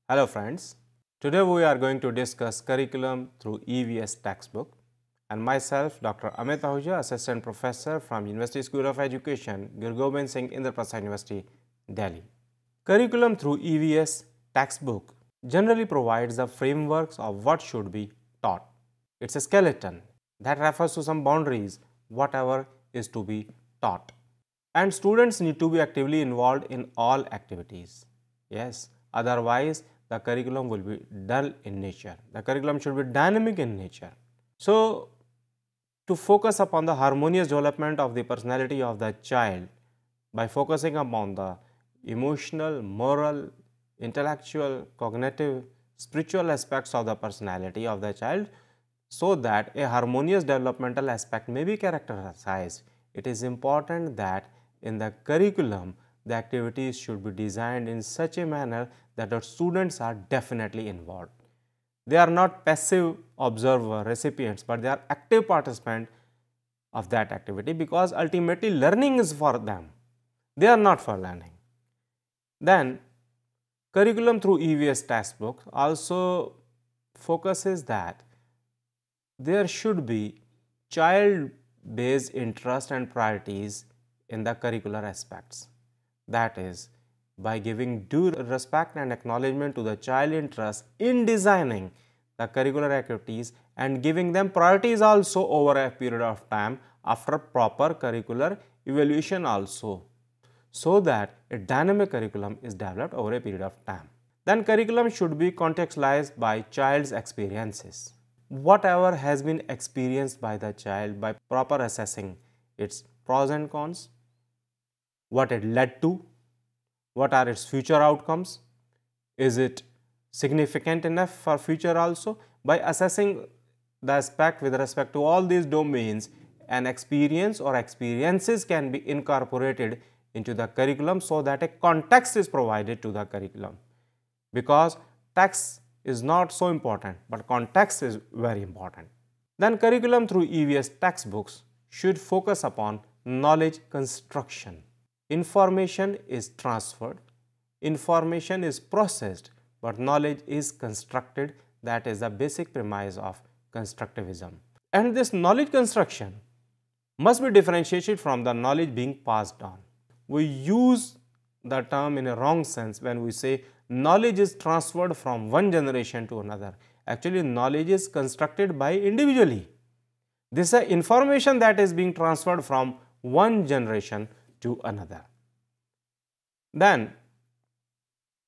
Hello friends, today we are going to discuss curriculum through EVS textbook and myself Dr. Amit Ahuja, Assistant Professor from University School of Education, Guru Gobind Singh Indraprastha University, Delhi. Curriculum through EVS textbook generally provides the frameworks of what should be taught. It's a skeleton that refers to some boundaries, whatever is to be taught. And students need to be actively involved in all activities. Yes, otherwise the curriculum will be dull in nature. The curriculum should be dynamic in nature. So, to focus upon the harmonious development of the personality of the child by focusing upon the emotional, moral, intellectual, cognitive, spiritual aspects of the personality of the child, so that a harmonious developmental aspect may be characterized, it is important that in the curriculum the activities should be designed in such a manner that the students are definitely involved. They are not passive observer recipients, but they are active participant of that activity, because ultimately learning is for them. They are not for learning. Then curriculum through EVS textbook also focuses that there should be child based interest and priorities in the curricular aspects. That is, by giving due respect and acknowledgement to the child interest in designing the curricular activities and giving them priorities also over a period of time after proper curricular evaluation also, so that a dynamic curriculum is developed over a period of time. Then curriculum should be contextualized by child's experiences. Whatever has been experienced by the child, by proper assessing its pros and cons, what it led to, what are its future outcomes, is it significant enough for future also. By assessing the aspect with respect to all these domains, an experience or experiences can be incorporated into the curriculum, so that a context is provided to the curriculum, because text is not so important, but context is very important. Then curriculum through EVS textbooks should focus upon knowledge construction. Information is transferred, information is processed, but knowledge is constructed. That is the basic premise of constructivism. And this knowledge construction must be differentiated from the knowledge being passed on. We use the term in a wrong sense when we say knowledge is transferred from one generation to another. Actually, knowledge is constructed by individually. This is information that is being transferred from one generation to another. Then,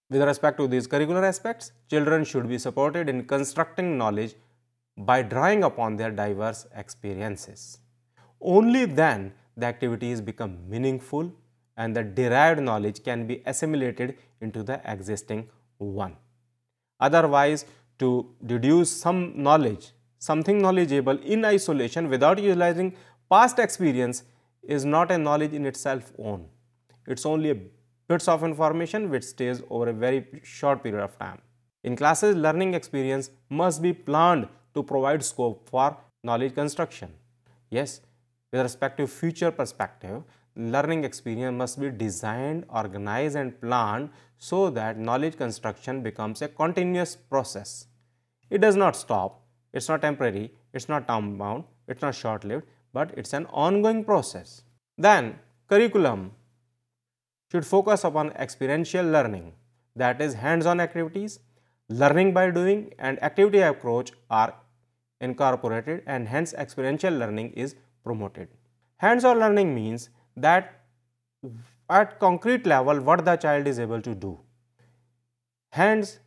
with respect to these curricular aspects, children should be supported in constructing knowledge by drawing upon their diverse experiences. Only then the activities become meaningful and the derived knowledge can be assimilated into the existing one. Otherwise, to deduce some knowledge, something knowledgeable in isolation without utilizing past experience is not a knowledge in itself own. It's only a bits of information which stays over a very short period of time. In classes, learning experience must be planned to provide scope for knowledge construction. Yes, with respect to future perspective, learning experience must be designed, organized and planned so that knowledge construction becomes a continuous process. It does not stop, it is not temporary, it is not time bound, it is not short lived, but it is an ongoing process. Then curriculum should focus upon experiential learning, that is hands-on activities. Learning by doing and activity approach are incorporated, and hence experiential learning is promoted. Hands-on learning means that at concrete level what the child is able to do. Hands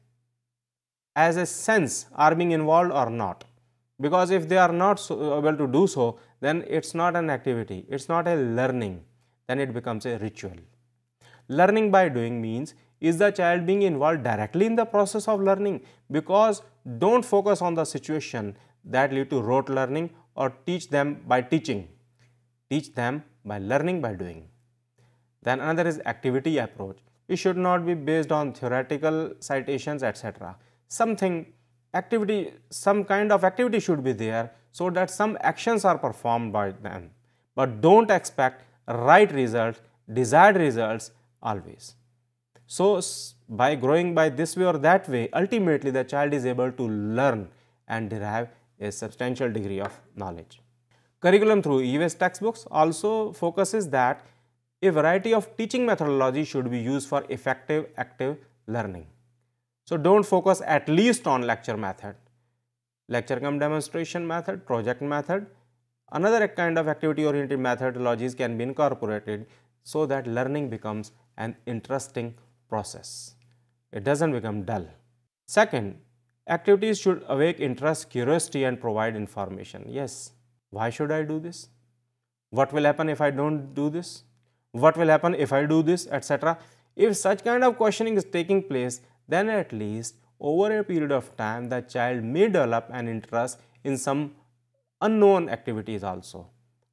as a sense are being involved or not, because if they are not able to do so, then it is not an activity, it is not a learning, then it becomes a ritual. Learning by doing means, is the child being involved directly in the process of learning? Because don't focus on the situation that lead to rote learning or teach them by teaching. Teach them by learning by doing. Then another is activity approach. It should not be based on theoretical citations, etc. Some kind of activity should be there so that some actions are performed by them. But don't expect right results, desired results always. So by growing by this way or that way, ultimately the child is able to learn and derive a substantial degree of knowledge. Curriculum through EVS textbooks also focuses that a variety of teaching methodologies should be used for effective active learning. So don't focus at least on lecture method, lecture cum demonstration method, project method. Another kind of activity oriented methodologies can be incorporated so that learning becomes an interesting process. It doesn't become dull. Second, activities should awake interest, curiosity and provide information. Yes, why should I do this? What will happen if I don't do this? What will happen if I do this, etc. If such kind of questioning is taking place, then at least over a period of time the child may develop an interest in some unknown activities also,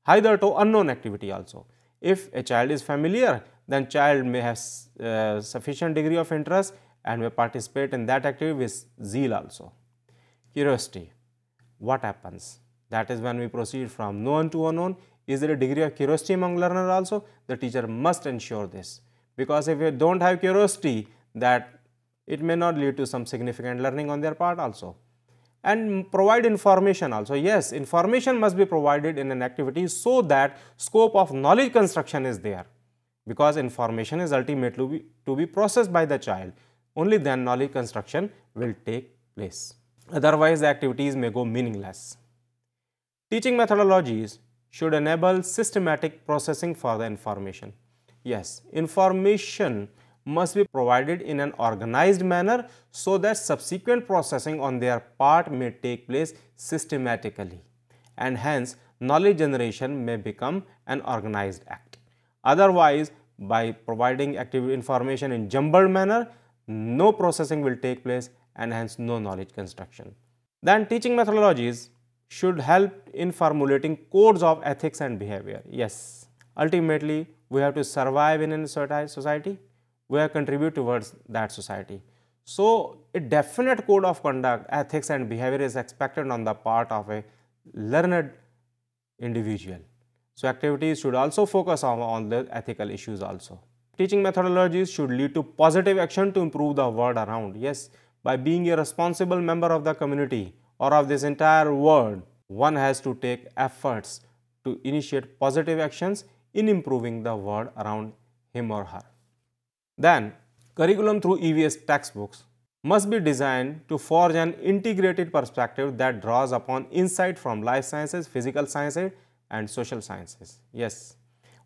hitherto unknown activity also. If a child is familiar, then child may have sufficient degree of interest and may participate in that activity with zeal also. Curiosity, what happens? That is when we proceed from known to unknown. Is there a degree of curiosity among learners also? The teacher must ensure this, because if you don't have curiosity, that it may not lead to some significant learning on their part also. And provide information also. Yes, information must be provided in an activity so that scope of knowledge construction is there, because information is ultimately to be processed by the child. Only then knowledge construction will take place. Otherwise, the activities may go meaningless. Teaching methodologies should enable systematic processing for the information. Yes, information must be provided in an organized manner so that subsequent processing on their part may take place systematically, and hence knowledge generation may become an organized act. Otherwise, by providing active information in jumbled manner, no processing will take place and hence no knowledge construction. Then teaching methodologies should help in formulating codes of ethics and behavior. Yes, ultimately we have to survive in a certain society. We have contribute towards that society. So a definite code of conduct, ethics and behavior is expected on the part of a learned individual. So activities should also focus on the ethical issues also. Teaching methodologies should lead to positive action to improve the world around. Yes, by being a responsible member of the community or of this entire world, one has to take efforts to initiate positive actions in improving the world around him or her. Then, curriculum through EVS textbooks must be designed to forge an integrated perspective that draws upon insight from life sciences, physical sciences and social sciences. Yes,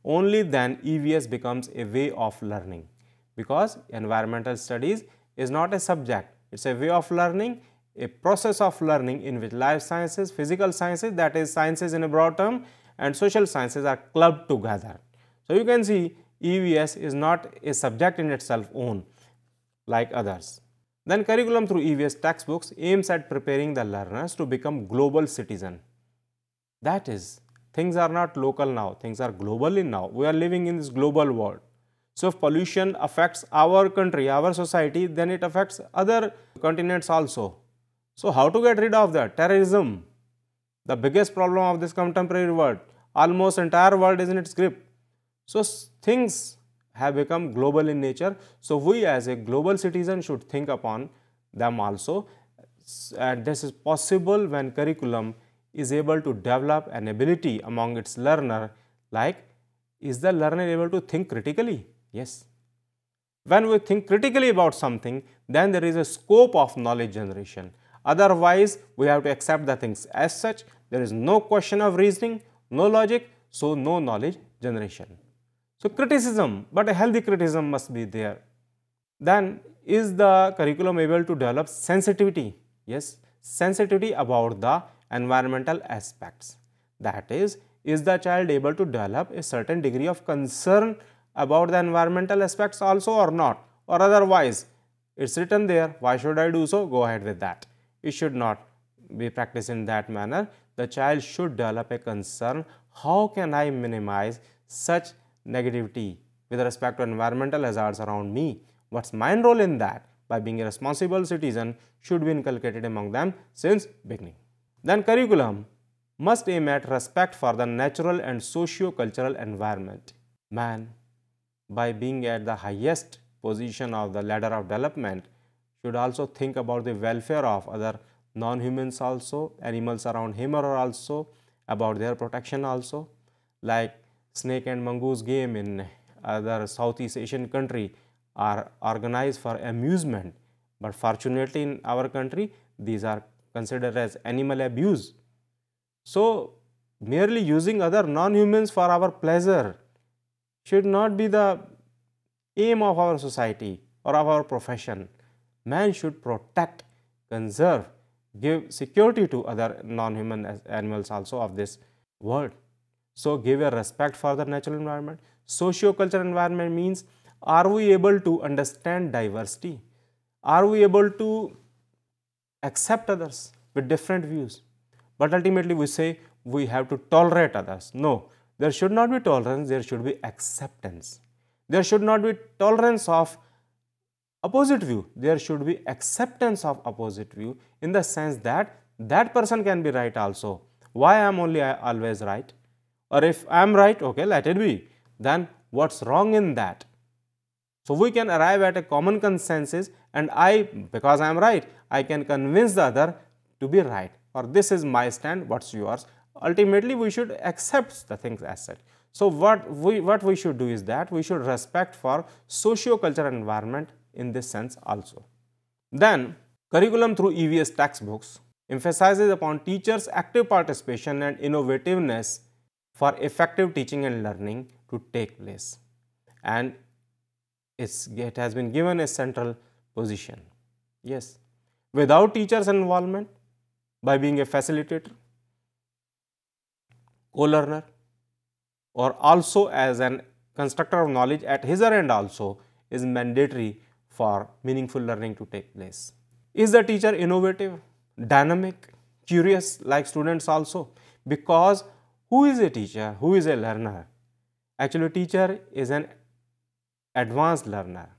only then EVS becomes a way of learning, because environmental studies is not a subject, it is a way of learning, a process of learning in which life sciences, physical sciences, that is sciences in a broad term, and social sciences are clubbed together. So you can see EVS is not a subject in itself own like others. Then curriculum through EVS textbooks aims at preparing the learners to become global citizen. That is, things are not local now, things are globally now. We are living in this global world. So if pollution affects our country, our society, then it affects other continents also. So how to get rid of that? Terrorism, the biggest problem of this contemporary world. Almost entire world is in its grip. So things have become global in nature. So we as a global citizen should think upon them also. And this is possible when curriculum is able to develop an ability among its learner, like, is the learner able to think critically? Yes. When we think critically about something, then there is a scope of knowledge generation. Otherwise, we have to accept the things as such. There is no question of reasoning, no logic, so no knowledge generation. So criticism, but a healthy criticism must be there. Then is the curriculum able to develop sensitivity? Yes, sensitivity about the environmental aspects. That is the child able to develop a certain degree of concern about the environmental aspects also or not? Or otherwise, it's written there, why should I do so? Go ahead with that. It should not be practiced in that manner. The child should develop a concern, how can I minimize such negativity with respect to environmental hazards around me? What's my role in that? By being a responsible citizen should be inculcated among them since beginning. Then curriculum must aim at respect for the natural and socio-cultural environment. Man, by being at the highest position of the ladder of development should also think about the welfare of other non-humans also, animals around him are also, about their protection also, like snake and mongoose game in other Southeast Asian country are organized for amusement, but fortunately in our country these are considered as animal abuse. So merely using other non-humans for our pleasure should not be the aim of our society or of our profession. Man should protect, conserve, give security to other non-human animals also of this world. So give a respect for the natural environment. Socio-cultural environment means, are we able to understand diversity? Are we able to accept others with different views? But ultimately we say we have to tolerate others. No, there should not be tolerance, there should be acceptance. There should not be tolerance of opposite view, there should be acceptance of opposite view, in the sense that that person can be right also. Why I am only always right? Or if I am right, okay, let it be. Then what's wrong in that? So we can arrive at a common consensus, and because I am right, I can convince the other to be right, or this is my stand, what's yours. Ultimately we should accept the things as such. So what we should do is that we should respect for socio-cultural environment in this sense also. Then curriculum through EVS textbooks emphasizes upon teachers' active participation and innovativeness for effective teaching and learning to take place, and it has been given a central position. Yes, without teachers' involvement, by being a facilitator, co-learner, or also as an constructor of knowledge at his or end also, is mandatory for meaningful learning to take place. Is the teacher innovative, dynamic, curious like students also? Because who is a teacher? Who is a learner? Actually, teacher is an advanced learner,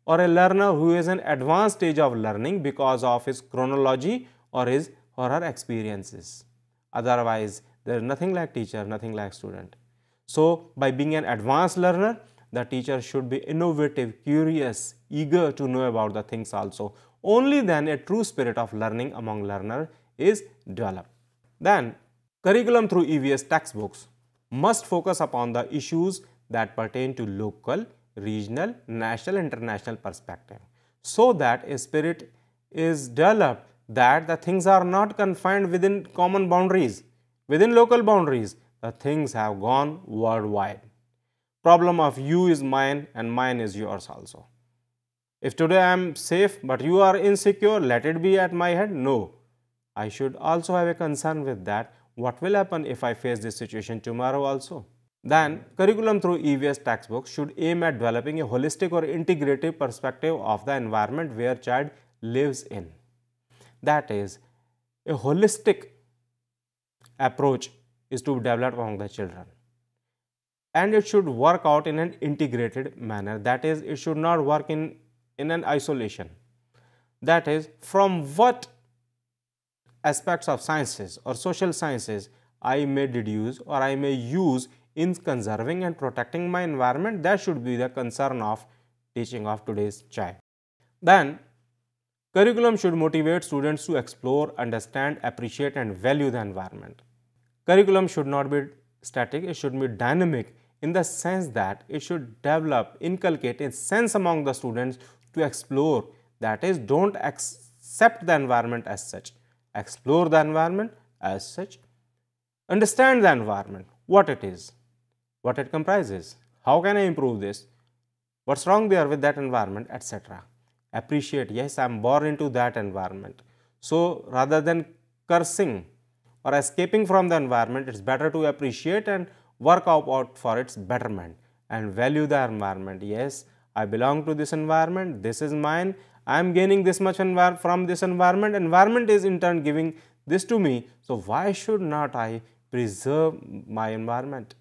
or a learner who is an advanced stage of learning because of his chronology or his or her experiences. Otherwise, there is nothing like teacher, nothing like student. So by being an advanced learner, the teacher should be innovative, curious, eager to know about the things also. Only then a true spirit of learning among learner is developed. Then curriculum through EVS textbooks must focus upon the issues that pertain to local, regional, national, international perspective, so that a spirit is developed that the things are not confined within common boundaries, within local boundaries. The things have gone worldwide. Problem of you is mine and mine is yours also. If today I am safe but you are insecure, let it be at my head? No. I should also have a concern with that. What will happen if I face this situation tomorrow also? Then curriculum through EVS textbooks should aim at developing a holistic or integrative perspective of the environment where child lives in. That is, a holistic approach is to be developed among the children, and it should work out in an integrated manner. That is, it should not work in an isolation. That is, from what aspects of sciences or social sciences I may deduce or I may use in conserving and protecting my environment, that should be the concern of teaching of today's child. Then curriculum should motivate students to explore, understand, appreciate and value the environment. Curriculum should not be static, it should be dynamic, in the sense that it should develop, inculcate a sense among the students to explore. That is, don't accept the environment as such, explore the environment as such, understand the environment, what it is, what it comprises, how can I improve this, what's wrong there with that environment, etc. Appreciate, yes, I am born into that environment. So rather than cursing or escaping from the environment, it's better to appreciate and work out for its betterment and value the environment. Yes, I belong to this environment, this is mine, I am gaining this much from this environment, environment is in turn giving this to me, so why should not I preserve my environment?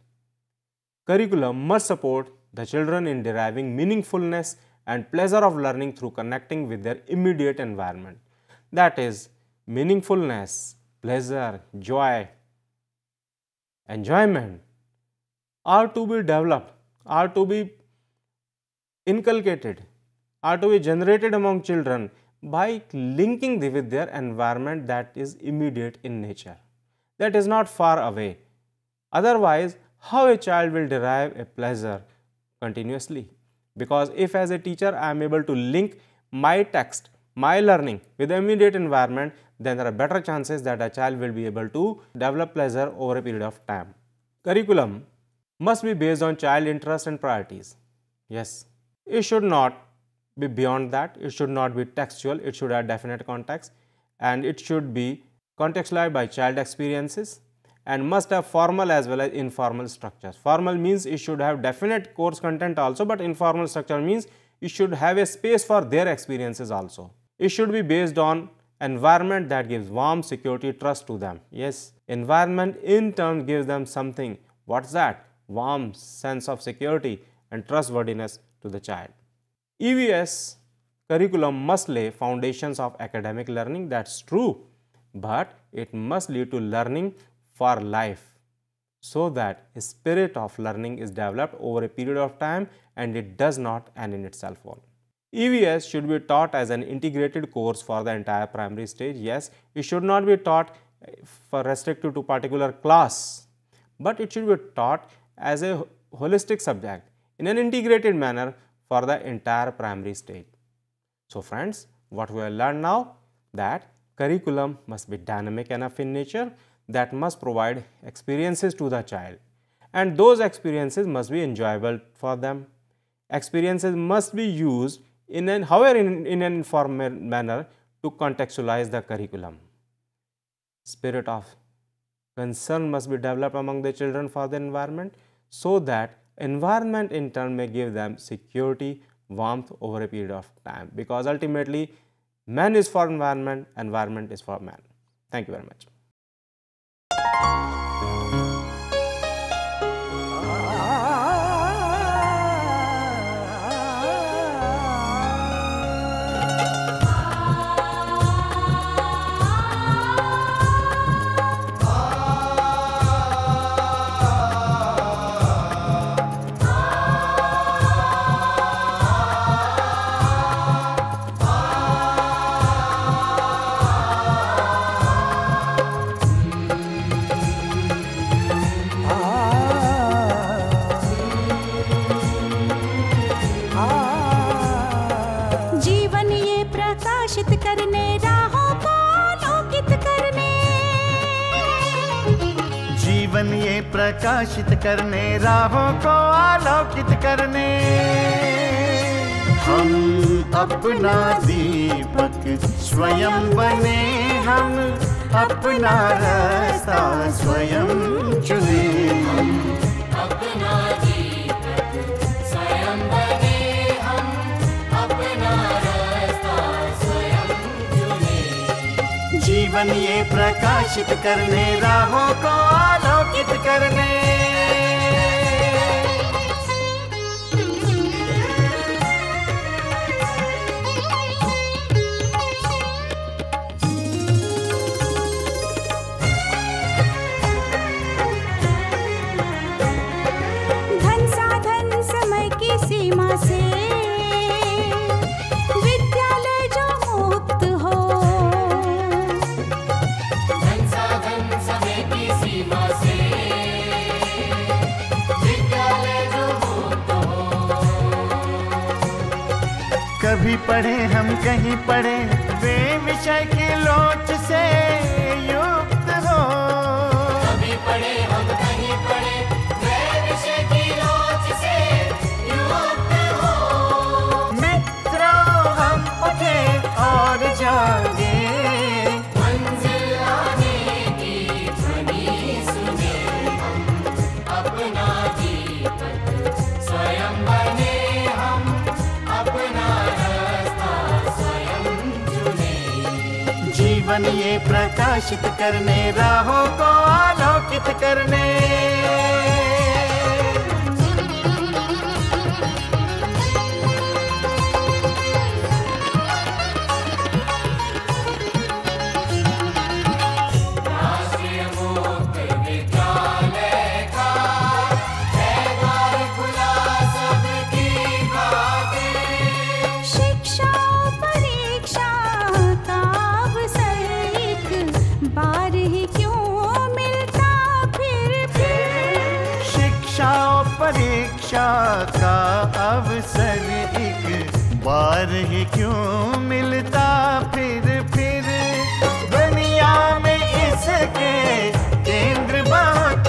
Curriculum must support the children in deriving meaningfulness and pleasure of learning through connecting with their immediate environment. That is, meaningfulness, pleasure, joy, enjoyment are to be developed, are to be inculcated are to be generated among children by linking with their environment that is immediate in nature, that is not far away. Otherwise, how a child will derive a pleasure continuously? Because if as a teacher I am able to link my text, my learning with the immediate environment, then there are better chances that a child will be able to develop pleasure over a period of time. Curriculum must be based on child interests and priorities. Yes, it should not be beyond that. It should not be textual. It should have definite context, and it should be contextualized by child experiences, and must have formal as well as informal structures. Formal means it should have definite course content also, but informal structure means it should have a space for their experiences also. It should be based on environment that gives warmth, security, trust to them. Yes, environment in turn gives them something. What's that? Warmth, sense of security and trustworthiness to the child. EVS curriculum must lay foundations of academic learning, that's true, but it must lead to learning for life, so that a spirit of learning is developed over a period of time and it does not end in itself only. EVS should be taught as an integrated course for the entire primary stage. Yes, it should not be taught for restricted to particular class, but it should be taught as a holistic subject in an integrated manner for the entire primary stage. So friends, what we have learned now, that curriculum must be dynamic enough in nature, that must provide experiences to the child, and those experiences must be enjoyable for them. Experiences must be used in an informal manner to contextualize the curriculum. Spirit of concern must be developed among the children for the environment, so that environment in turn may give them security, warmth over a period of time, because ultimately man is for environment, environment is for man. Thank you very much. प्रकाशित करने राहों को आलोकित करने, हम अपना दीपक स्वयं बने, हम अपना रास्ता स्वयं चुने। हम अपना दीपक स्वयं बने, हम अपना रास्ता स्वयं चुने। जीवन ये प्रकाशित करने राहों को आलोकित करने। धन साधन समय की सीमा से विद्यालय जो मुक्त हो, धन साधन समय की सीमा से विद्यालय जो मुक्त हो। कभी पढ़े हम कहीं पढ़े वे विषय की लोच से युक्त हो, कभी पढ़े हम कहीं पढ़े वे विषय की लोच से युक्त हो। मित्रों हम उठे और जागे, मंजिल आने की ध्वनि सुने, हम अपना दीपक स्वयं बने, हम अपना रास्ता स्वयं चुने। जीवन ये प्रकाशित करने राहों को आलोकित करने। राष्ट्रीय मुक्त विद्यालय का है द्वार खुला सबकी खातिर। आशा का अवसर एक बार ही क्यों मिलता फिर दुनिया में इसके केंद्र बहुत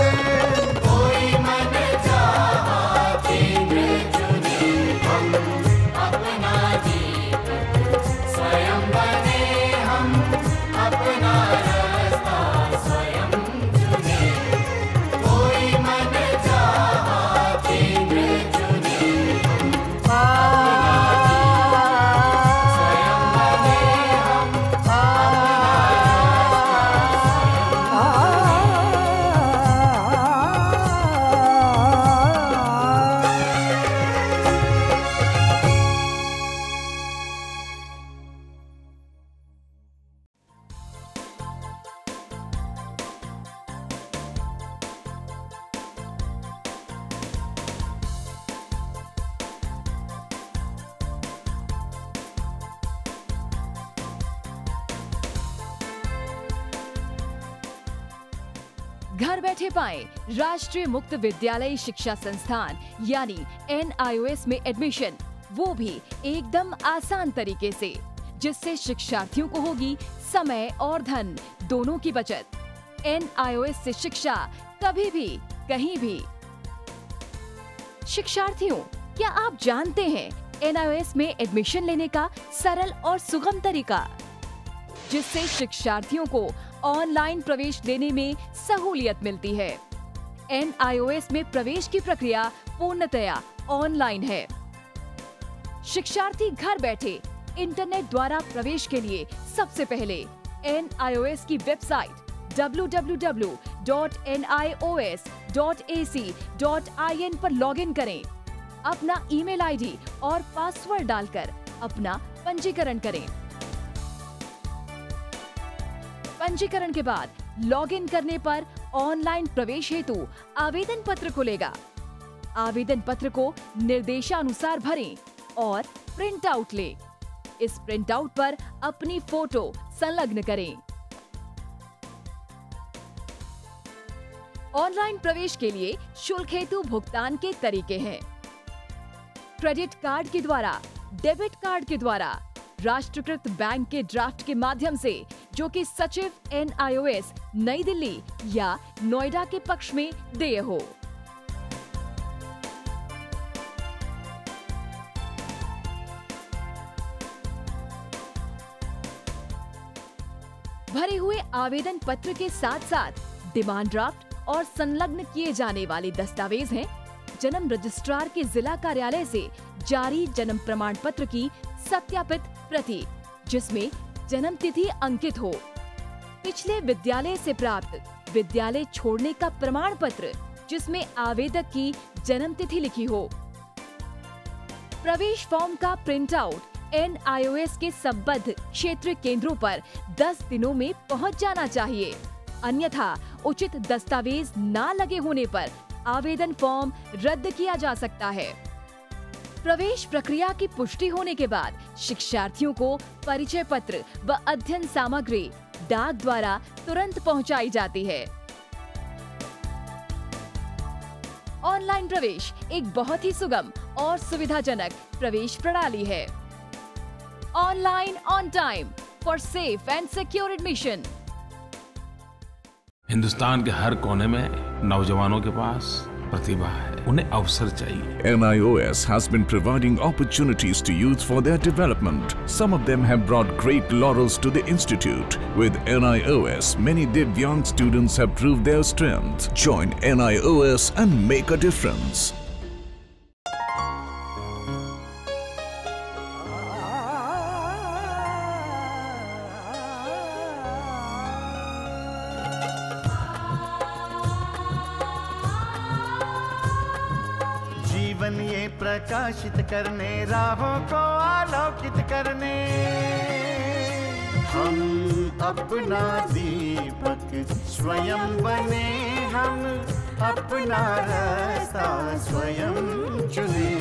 कोई मन चाहा केंद्र चुने हम अपना दीपक स्वयं बने हम अपना रास्ता स्वयं चुने कोई मन चाहा केंद्र चुने घर बैठे पाएं राष्ट्रीय मुक्त विद्यालय शिक्षा संस्थान यानी NIOS में एडमिशन, वो भी एकदम आसान तरीके से, जिससे शिक्षार्थियों को होगी समय और धन दोनों की बचत। NIOS से शिक्षा कभी भी कहीं भी। शिक्षार्थियों, क्या आप जानते हैं NIOS में एडमिशन लेने का सरल और सुगम तरीका, जिससे शिक्षार्थियों को ऑनलाइन प्रवेश लेने में सहूलियत मिलती है। NIOS में प्रवेश की प्रक्रिया पूर्णतया ऑनलाइन है। शिक्षार्थी घर बैठे इंटरनेट द्वारा प्रवेश के लिए सबसे पहले NIOS की वेबसाइट www.nios.ac.in पर लॉगिन करें। अपना ईमेल आईडी और पासवर्ड डालकर अपना पंजीकरण करें। पंजीकरण के बाद लॉगिन करने पर ऑनलाइन प्रवेश हेतु आवेदन पत्र खुलेगा। आवेदन पत्र को निर्देशानुसार भरें और प्रिंट आउट लें। इस प्रिंट आउट पर अपनी फोटो संलग्न करें। ऑनलाइन प्रवेश के लिए शुल्क हेतु भुगतान के तरीके हैं: क्रेडिट कार्ड के द्वारा, डेबिट कार्ड के द्वारा, राष्ट्रीयकृत बैंक के ड्राफ्ट के माध्यम से, जो कि सचिव NIOS नई दिल्ली या नोएडा के पक्ष में देय हो। भरे हुए आवेदन पत्र के साथ साथ डिमांड ड्राफ्ट और संलग्न किए जाने वाले दस्तावेज हैं: जन्म रजिस्ट्रार के जिला कार्यालय से जारी जन्म प्रमाण पत्र की सत्यापित प्रति, जिसमें जन्म तिथि अंकित हो, पिछले विद्यालय से प्राप्त विद्यालय छोड़ने का प्रमाण पत्र, जिसमें आवेदक की जन्म तिथि लिखी हो। प्रवेश फॉर्म का प्रिंट आउट NIOS के संबद्ध क्षेत्रीय केंद्रों पर 10 दिनों में पहुंच जाना चाहिए, अन्यथा उचित दस्तावेज न लगे होने पर आवेदन फॉर्म रद्द किया जा सकता है। प्रवेश प्रक्रिया की पुष्टि होने के बाद शिक्षार्थियों को परिचय पत्र व अध्ययन सामग्री डाक द्वारा तुरंत पहुंचाई जाती है। ऑनलाइन प्रवेश एक बहुत ही सुगम और सुविधाजनक प्रवेश प्रणाली है। Online on time for safe and secure admission. Hindustan के हर कोने में नौजवानों के पास प्रतिभा है, उन्हें अवसर चाहिए। NIOS has been providing opportunities to youth for their development. Some of them have brought great laurels to the institute. With NIOS, many Divyang students have proved their strength. Join NIOS and make a difference. जीवन ये प्रकाशित करने, राहों को आलोकित करने, हम अपना दीपक स्वयं बने, हम अपना रास्ता स्वयं चुने।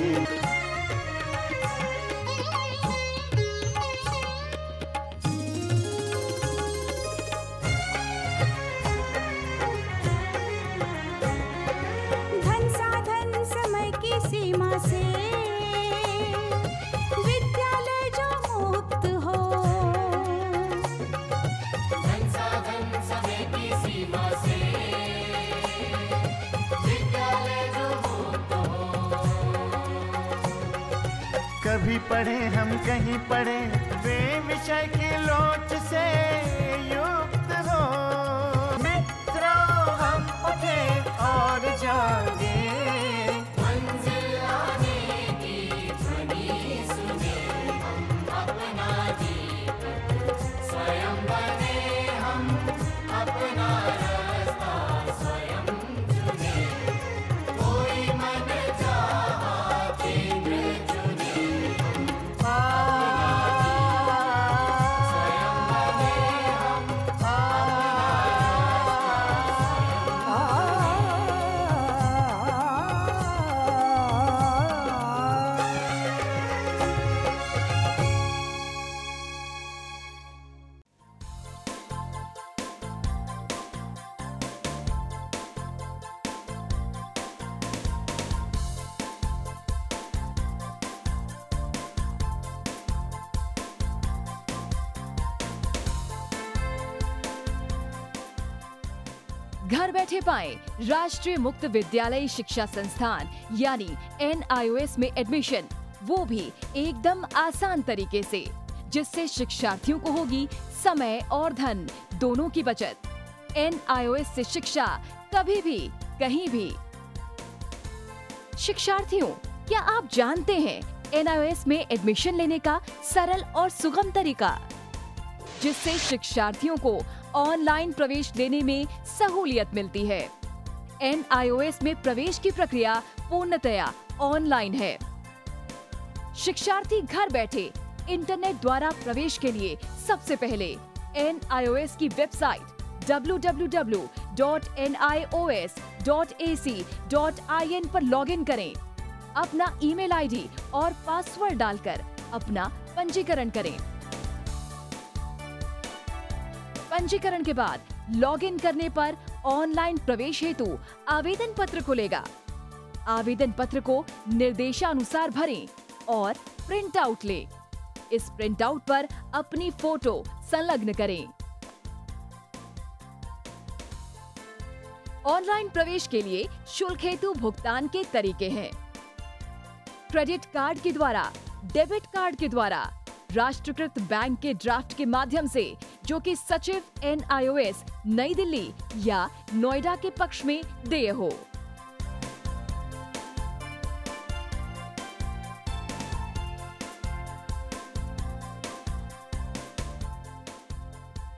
धन साधन समय की सीमा कभी पढ़े हम कहीं पढ़े वे विषय की लोच से युक्त हो। मित्रों हम उठे और जागे, मंजिल आने की ध्वनि सुने, हम अपना जीवन स्वयं बने, हम अपना रास्ता स्वयं चुने, कोई मन चाहा केंद्र चुने, घर बैठे पाएं राष्ट्रीय मुक्त विद्यालय शिक्षा संस्थान यानी NIOS में एडमिशन, वो भी एकदम आसान तरीके से, जिससे शिक्षार्थियों को होगी समय और धन दोनों की बचत। NIOS से शिक्षा कभी भी कहीं भी। शिक्षार्थियों, क्या आप जानते हैं NIOS में एडमिशन लेने का सरल और सुगम तरीका, जिससे शिक्षार्थियों को ऑनलाइन प्रवेश लेने में सहूलियत मिलती है। NIOS में प्रवेश की प्रक्रिया पूर्णतया ऑनलाइन है। शिक्षार्थी घर बैठे इंटरनेट द्वारा प्रवेश के लिए सबसे पहले NIOS की वेबसाइट www.nios.ac.in पर लॉगिन करें। अपना ईमेल आईडी और पासवर्ड डालकर अपना पंजीकरण करें। पंजीकरण के बाद लॉगिन करने पर ऑनलाइन प्रवेश हेतु आवेदन पत्र खुलेगा। आवेदन पत्र को निर्देशानुसार भरें और प्रिंट आउट लें। इस प्रिंट आउट पर अपनी फोटो संलग्न करें। ऑनलाइन प्रवेश के लिए शुल्क हेतु भुगतान के तरीके हैं: क्रेडिट कार्ड के द्वारा, डेबिट कार्ड के द्वारा, राष्ट्रीयकृत बैंक के ड्राफ्ट के माध्यम से, जो कि सचिव NIOS नई दिल्ली या नोएडा के पक्ष में देय हो।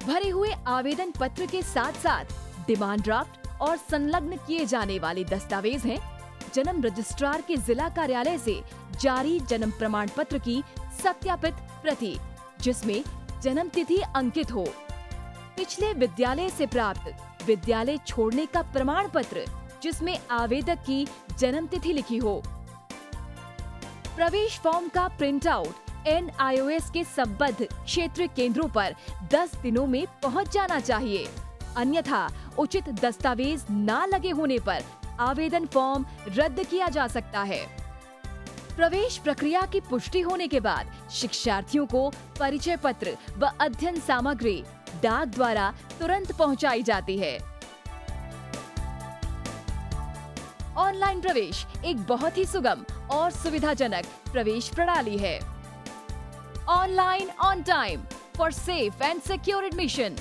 भरे हुए आवेदन पत्र के साथ साथ डिमांड ड्राफ्ट और संलग्न किए जाने वाले दस्तावेज हैं: जन्म रजिस्ट्रार के जिला कार्यालय से जारी जन्म प्रमाण पत्र की सत्यापित प्रति, जिसमें जन्म तिथि अंकित हो, पिछले विद्यालय से प्राप्त विद्यालय छोड़ने का प्रमाण पत्र, जिसमें आवेदक की जन्म तिथि लिखी हो। प्रवेश फॉर्म का प्रिंट आउट NIOS के संबद्ध क्षेत्रीय केंद्रों पर 10 दिनों में पहुंच जाना चाहिए, अन्यथा उचित दस्तावेज न लगे होने पर आवेदन फॉर्म रद्द किया जा सकता है। प्रवेश प्रक्रिया की पुष्टि होने के बाद शिक्षार्थियों को परिचय पत्र व अध्ययन सामग्री डाक द्वारा तुरंत पहुंचाई जाती है। ऑनलाइन प्रवेश एक बहुत ही सुगम और सुविधाजनक प्रवेश प्रणाली है। Online on time for safe and secure admission.